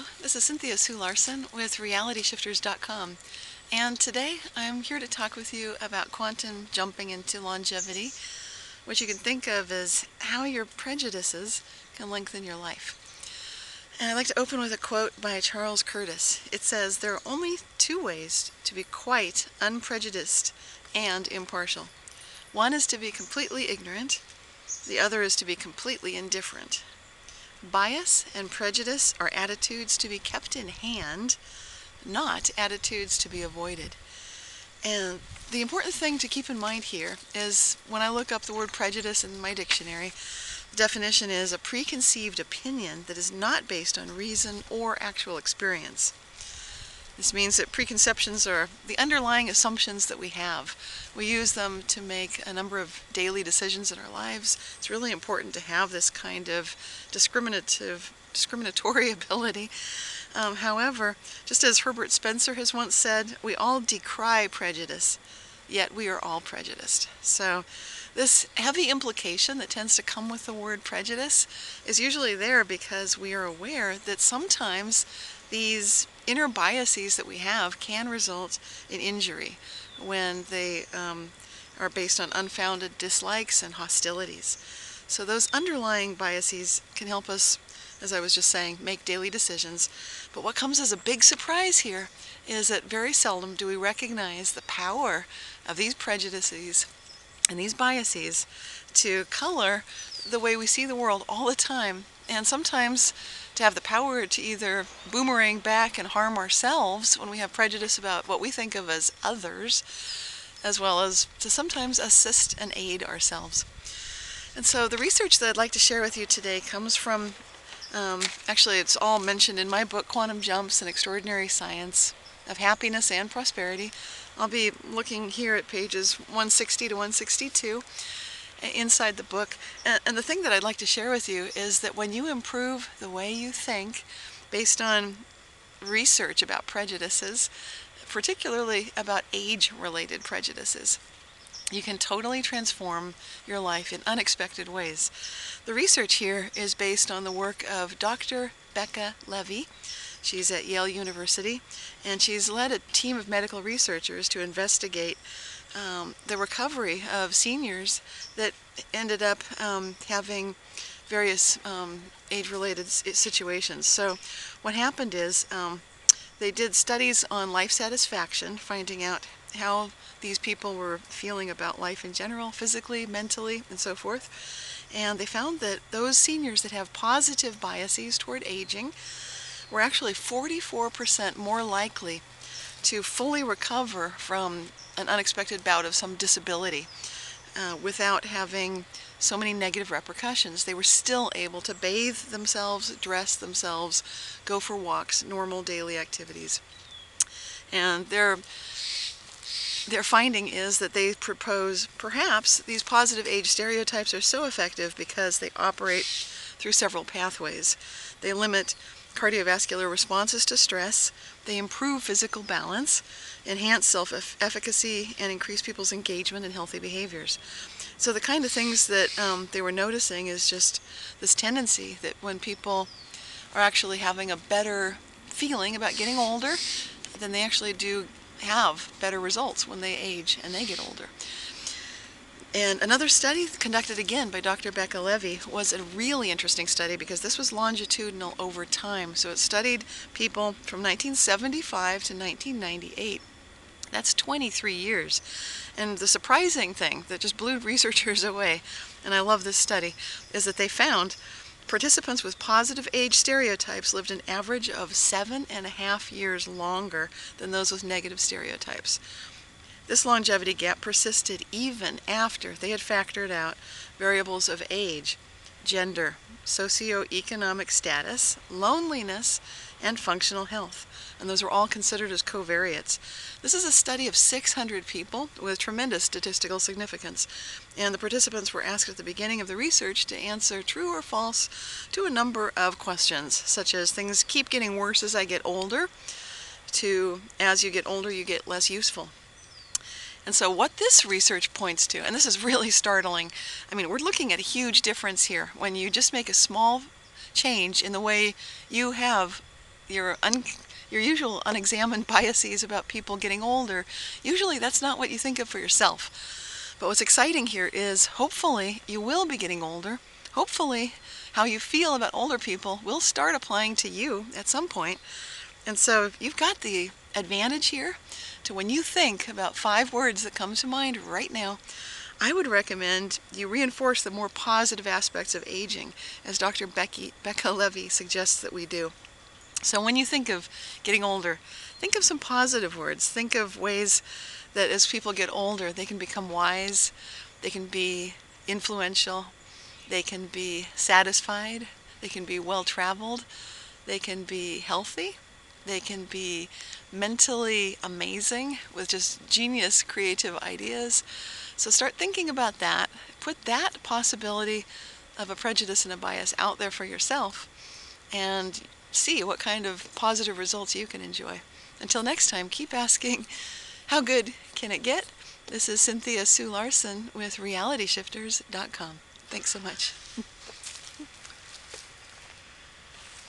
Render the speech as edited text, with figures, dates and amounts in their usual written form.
Hello, this is Cynthia Sue Larson with RealityShifters.com, and today I'm here to talk with you about quantum jumping into longevity, which you can think of as how your prejudices can lengthen your life. And I'd like to open with a quote by Charles Curtis. It says, "There are only two ways to be quite unprejudiced and impartial. One is to be completely ignorant, the other is to be completely indifferent. Bias and prejudice are attitudes to be kept in hand, not attitudes to be avoided." And the important thing to keep in mind here is when I look up the word prejudice in my dictionary, the definition is a preconceived opinion that is not based on reason or actual experience. This means that preconceptions are the underlying assumptions that we have. We use them to make a number of daily decisions in our lives. It's really important to have this kind of discriminatory ability. However, just as Herbert Spencer has once said, we all decry prejudice, yet we are all prejudiced. So this heavy implication that tends to come with the word prejudice is usually there because we are aware that sometimes these inner biases that we have can result in injury when they are based on unfounded dislikes and hostilities. So those underlying biases can help us, as I was just saying, make daily decisions. But what comes as a big surprise here is that very seldom do we recognize the power of these prejudices and these biases to color the way we see the world all the time, and sometimes to have the power to either boomerang back and harm ourselves when we have prejudice about what we think of as others, as well as to sometimes assist and aid ourselves. And so the research that I'd like to share with you today comes from, actually it's all mentioned in my book, Quantum Jumps: An Extraordinary Science of Happiness and Prosperity. I'll be looking here at pages 160 to 162 inside the book. And the thing that I'd like to share with you is that when you improve the way you think based on research about prejudices, particularly about age-related prejudices, you can totally transform your life in unexpected ways. The research here is based on the work of Dr. Becca Levy. She's at Yale University, and she's led a team of medical researchers to investigate the recovery of seniors that ended up having various age-related situations. So what happened is they did studies on life satisfaction, finding out how these people were feeling about life in general, physically, mentally, and so forth. And they found that those seniors that have positive biases toward aging were actually 44% more likely to fully recover from an unexpected bout of some disability without having so many negative repercussions. They were still able to bathe themselves, dress themselves, go for walks, normal daily activities. And their finding is that they propose perhaps these positive age stereotypes are so effective because they operate through several pathways. They limit cardiovascular responses to stress, they improve physical balance, enhance self-efficacy, and increase people's engagement in healthy behaviors. So the kind of things that they were noticing is just this tendency that when people are actually having a better feeling about getting older, then they actually do have better results when they age and they get older. And another study conducted again by Dr. Becca Levy was a really interesting study because this was longitudinal over time. So it studied people from 1975 to 1998. That's 23 years. And the surprising thing that just blew researchers away, and I love this study, is that they found participants with positive age stereotypes lived an average of 7.5 years longer than those with negative stereotypes. This longevity gap persisted even after they had factored out variables of age, gender, socioeconomic status, loneliness, and functional health. And those were all considered as covariates. This is a study of 600 people with tremendous statistical significance. And the participants were asked at the beginning of the research to answer true or false to a number of questions, such as things keep getting worse as I get older, to as you get older you get less useful. And so what this research points to, and this is really startling, I mean, we're looking at a huge difference here when you just make a small change in the way you have your usual unexamined biases about people getting older, usually that's not what you think of for yourself. But what's exciting here is hopefully you will be getting older. Hopefully how you feel about older people will start applying to you at some point. And so you've got the advantage here to, when you think about 5 words that come to mind right now, I would recommend you reinforce the more positive aspects of aging, as Dr. Becca Levy suggests that we do. So when you think of getting older, think of some positive words. Think of ways that as people get older, they can become wise, they can be influential, they can be satisfied, they can be well-traveled, they can be healthy, they can be mentally amazing with just genius creative ideas. So start thinking about that. Put that possibility of a prejudice and a bias out there for yourself and see what kind of positive results you can enjoy. Until next time, keep asking, how good can it get? This is Cynthia Sue Larson with RealityShifters.com. Thanks so much.